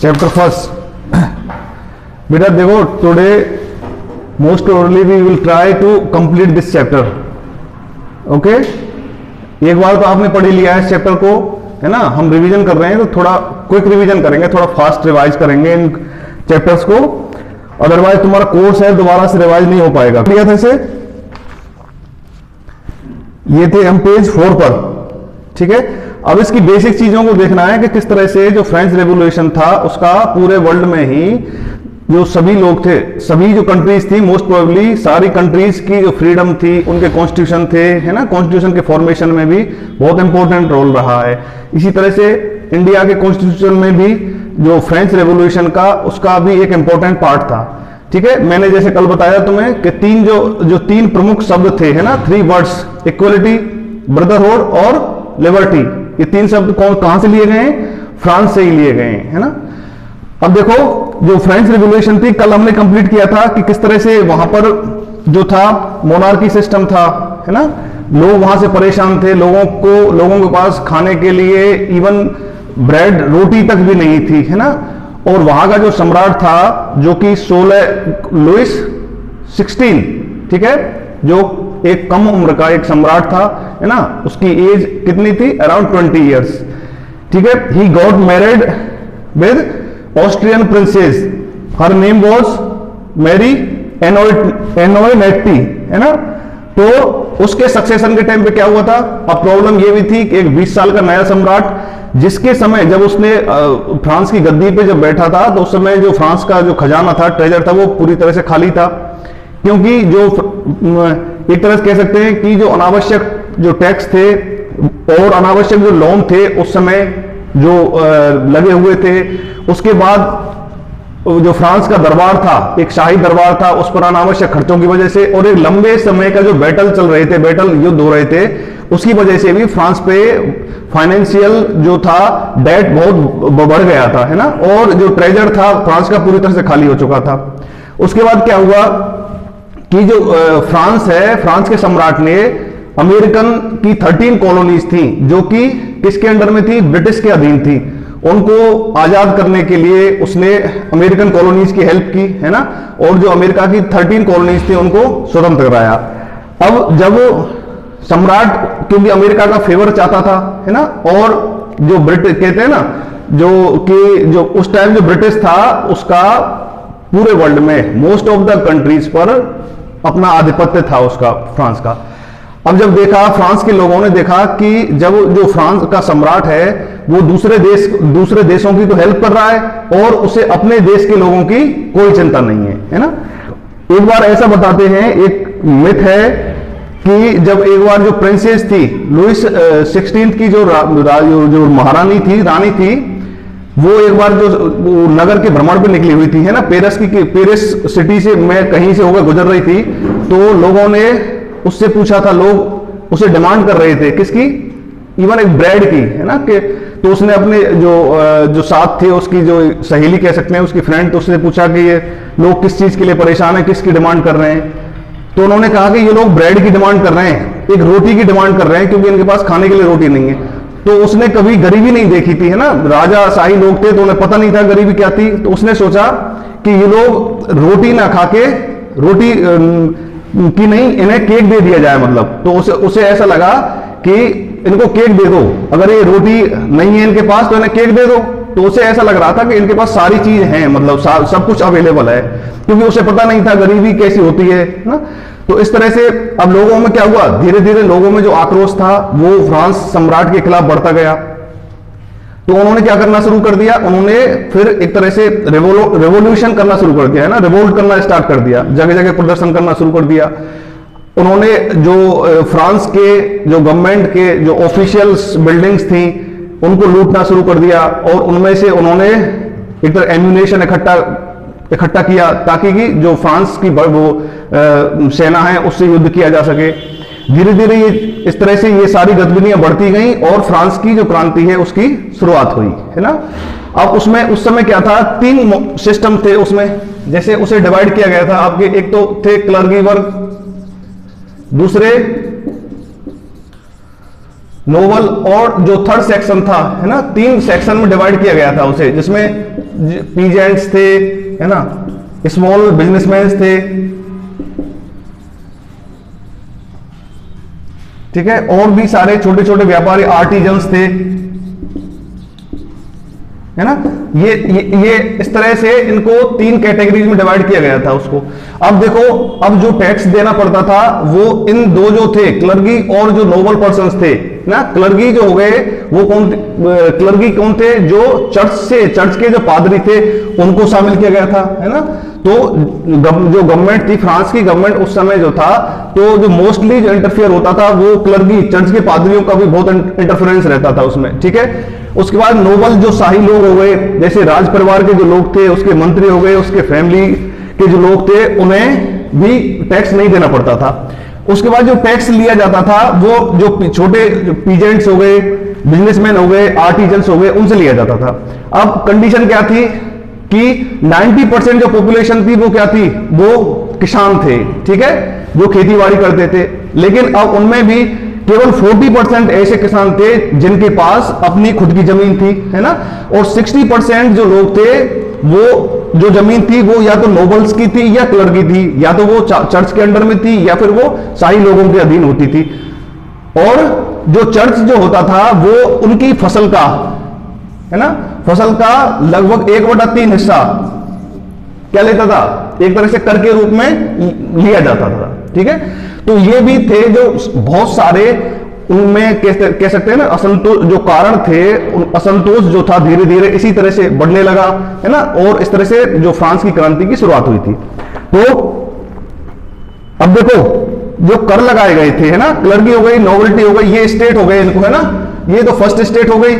Chapter first. बेटा देखो, today most probably we will try to complete this chapter. Okay, एक बार तो आपने पढ़ ही लिया है इस चैप्टर को, है ना। हम रिवीजन कर रहे हैं तो थोड़ा क्विक रिवीजन करेंगे, थोड़ा फास्ट रिवाइज करेंगे इन चैप्टर्स को, अदरवाइज तुम्हारा कोर्स है दोबारा से रिवाइज नहीं हो पाएगा। क्लियर था इसे? ये थे हम पेज 4 पर, ठीक है। अब इसकी बेसिक चीजों को देखना है कि किस तरह से जो फ्रेंच रेवोल्यूशन था उसका पूरे वर्ल्ड में ही जो सभी लोग थे, सभी जो कंट्रीज थी, मोस्ट प्रोबेबली सारी कंट्रीज की जो फ्रीडम थी, उनके कॉन्स्टिट्यूशन थे, है ना, कॉन्स्टिट्यूशन के फॉर्मेशन में भी बहुत इंपॉर्टेंट रोल रहा है। इसी तरह से इंडिया के कॉन्स्टिट्यूशन में भी जो फ्रेंच रेवोल्यूशन का उसका भी एक इंपॉर्टेंट पार्ट था, ठीक है। मैंने जैसे कल बताया तुम्हें कि तीन प्रमुख शब्द थे, है ना, 3 वर्ड्स, इक्वलिटी, ब्रदरहुड और लिबर्टी। ये 3 शब्द कहां से लिए गए हैं? फ्रांस से ही लिए गए हैं, है ना। अब देखो, जो फ्रेंच रिवॉल्यूशन थी, कल हमने कंप्लीट किया था कि किस तरह से वहां पर जो था मोनार्की सिस्टम था, है ना। लोग वहां से परेशान थे, लोगों के पास खाने के लिए इवन ब्रेड रोटी तक भी नहीं थी, है ना। और वहां का जो सम्राट था, जो कि लुइस 16, ठीक है, जो एक कम उम्र का एक सम्राट था, है ना, उसकी एज कितनी थी? अराउंड 20 ईयर्स, ठीक है। He got married with Austrian princess, her name was Marie Antoinette, है ना। तो उसके सक्सेशन के टाइम पे क्या हुआ था? अब प्रॉब्लम ये भी थी कि एक 20 साल का नया सम्राट, जिसके समय जब उसने फ्रांस की गद्दी पे जब बैठा था, तो उस समय जो फ्रांस का जो खजाना था, ट्रेजर था, वो पूरी तरह से खाली था। क्योंकि जो एक तरह से कह सकते हैं कि जो अनावश्यक जो टैक्स थे और अनावश्यक जो लोन थे उस समय जो लगे हुए थे, उसके बाद जो फ्रांस का दरबार था, एक शाही दरबार था, उस पर अनावश्यक खर्चों की वजह से और एक लंबे समय का जो बैटल युद्ध हो रहे थे, उसकी वजह से भी फ्रांस पे फाइनेंशियल जो था डेट बहुत बढ़ गया था, है ना। और जो ट्रेजर था फ्रांस का पूरी तरह से खाली हो चुका था। उसके बाद क्या हुआ कि जो फ्रांस है, फ्रांस के सम्राट ने अमेरिकन की 13 कॉलोनीज थी, जो कि किसके अंडर में थी? ब्रिटिश के अधीन थी। उनको आजाद करने के लिए उसने अमेरिकन कॉलोनीज की हेल्प की, है ना। और जो अमेरिका की 13 कॉलोनीज थी उनको स्वतंत्र कराया। अब जब सम्राट, क्योंकि अमेरिका का फेवर चाहता था, है ना, और जो ब्रिटिश कहते हैं ना, जो उस टाइम जो ब्रिटिश था उसका पूरे वर्ल्ड में मोस्ट ऑफ द कंट्रीज पर अपना आधिपत्य था उसका, फ्रांस का। अब जब देखा, फ्रांस के लोगों ने देखा कि जब जो फ्रांस का सम्राट है वो दूसरे देशों की तो हेल्प कर रहा है और उसे अपने देश के लोगों की कोई चिंता नहीं है ना। एक बार ऐसा बताते हैं, एक मिथ है कि जब एक बार जो प्रिंसेस थी, लुइस 16 की जो महारानी थी, रानी थी, वो एक बार जो नगर के भ्रमण पे निकली हुई थी, है ना, पेरिस सिटी से मैं कहीं से होकर गुजर रही थी, तो लोगों ने उससे पूछा था, लोग उसे डिमांड कर रहे थे, किसकी? इवन एक ब्रेड की, है ना, कि तो उसने अपने जो साथ थे, उसकी जो सहेली कह सकते हैं, उसकी फ्रेंड, तो उसने पूछा कि ये लोग किस चीज के लिए परेशान है, किसकी डिमांड कर रहे हैं? तो उन्होंने कहा कि ये लोग ब्रेड की डिमांड कर रहे हैं, एक रोटी की डिमांड कर रहे हैं, क्योंकि इनके पास खाने के लिए रोटी नहीं है। तो उसने कभी गरीबी नहीं देखी थी, है ना, राजा शाही लोग थे तो उन्हें पता नहीं था गरीबी क्या थी। तो उसने सोचा कि ये लोग रोटी ना खा के, रोटी की नहीं, इन्हें केक दे दिया जाए, मतलब। तो उसे ऐसा लगा कि इनको केक दे दो, अगर ये रोटी नहीं है इनके पास तो इन्हें केक दे दो। तो उसे ऐसा लग रहा था कि इनके पास सारी चीज है, मतलब सब कुछ अवेलेबल है, क्योंकि उसे पता नहीं था गरीबी कैसी होती है ना। तो इस तरह से अब लोगों में क्या हुआ, धीरे धीरे लोगों में जो आक्रोश था वो फ्रांस सम्राट के खिलाफ बढ़ता गया। तो उन्होंने क्या करना शुरू कर दिया, उन्होंने फिर एक तरह से रेवोल्यूशन करना शुरू कर दिया, है ना, रिवोल्ट करना स्टार्ट कर दिया, जगह जगह प्रदर्शन करना शुरू कर दिया। उन्होंने जो फ्रांस के जो गवर्नमेंट के जो ऑफिशियल्स बिल्डिंग्स थी उनको लूटना शुरू कर दिया, और उनमें से उन्होंने एक तरह एम्यूनेशन इकट्ठा किया ताकि कि जो फ्रांस की वो सेना है उससे युद्ध किया जा सके। धीरे धीरे ये इस तरह से ये सारी गतिविधियां बढ़ती गई और फ्रांस की जो क्रांति है उसकी शुरुआत हुई, है ना। अब उसमें उस समय क्या था, 3 सिस्टम थे उसमें, जैसे उसे डिवाइड किया गया था आपके, एक तो थे क्लर्गी वर्ग, दूसरे नोबल, और जो थर्ड सेक्शन था, है ना, 3 सेक्शन में डिवाइड किया गया था उसे, जिसमें पीजेंट्स थे, है ना, स्मॉल बिजनेसमैन थे, ठीक है, और भी सारे छोटे छोटे व्यापारी आर्टिजन्स थे, है ना। ये इस तरह से इनको 3 कैटेगरीज में डिवाइड किया गया था उसको। अब देखो, अब जो टैक्स देना पड़ता था वो इन दो जो थे, क्लर्गी और जो नोबल पर्सन्स थे ना, क्लर्गी जो हो गए वो कौन, क्लर्गी कौन थे, जो चर्च के जो पादरी थे उनको शामिल किया गया था, है ना। तो जो गवर्नमेंट थी, फ्रांस की गवर्नमेंट उस समय जो था, तो जो मोस्टली जो इंटरफियर होता था वो क्लर्गी, चर्च के पादरियों का भी बहुत इंटरफेरेंस रहता था उसमें, ठीक है। उसके बाद नोबल जो शाही लोग हो गए, जैसे राज परिवार के जो लोग थे, उसके मंत्री हो गए, उसके फैमिली के जो लोग थे, उन्हें भी टैक्स नहीं देना पड़ता था। उसके बाद जो टैक्स लिया जाता था वो जो छोटे पीजेंट्स हो गए, बिजनेसमैन हो गए, आर्टिजन्स हो गए, उनसे लिया जाता था। अब कंडीशन क्या थी कि 90% जो पॉपुलेशन थी वो क्या थी, वो किसान थे, ठीक है, जो खेती बाड़ी करते थे। लेकिन अब उनमें भी केवल 40% ऐसे किसान थे जिनके पास अपनी खुद की जमीन थी, है ना, और 60% जो लोग थे वो जो जमीन थी वो या तो नोबल्स की थी या क्लर्गी थी, या तो वो चर्च के अंडर में थी या फिर वो शाही लोगों के अधीन होती थी। और जो चर्च जो होता था वो उनकी फसल का, है ना, फसल का लगभग 1/3 हिस्सा क्या लेता था, एक तरह से कर के रूप में लिया जाता था, ठीक है। तो ये भी थे जो बहुत सारे उनमें कह सकते हैं ना असंतोष, जो कारण थे, असंतोष जो था धीरे धीरे इसी तरह से बढ़ने लगा, है ना, और इस तरह से जो फ्रांस की क्रांति की शुरुआत हुई थी। तो अब देखो, जो कर लगाए गए थे, है ना, क्लर्गी हो गई, नोबलिटी हो गई, ये स्टेट हो गए इनको, है ना, ये तो फर्स्ट स्टेट हो गई।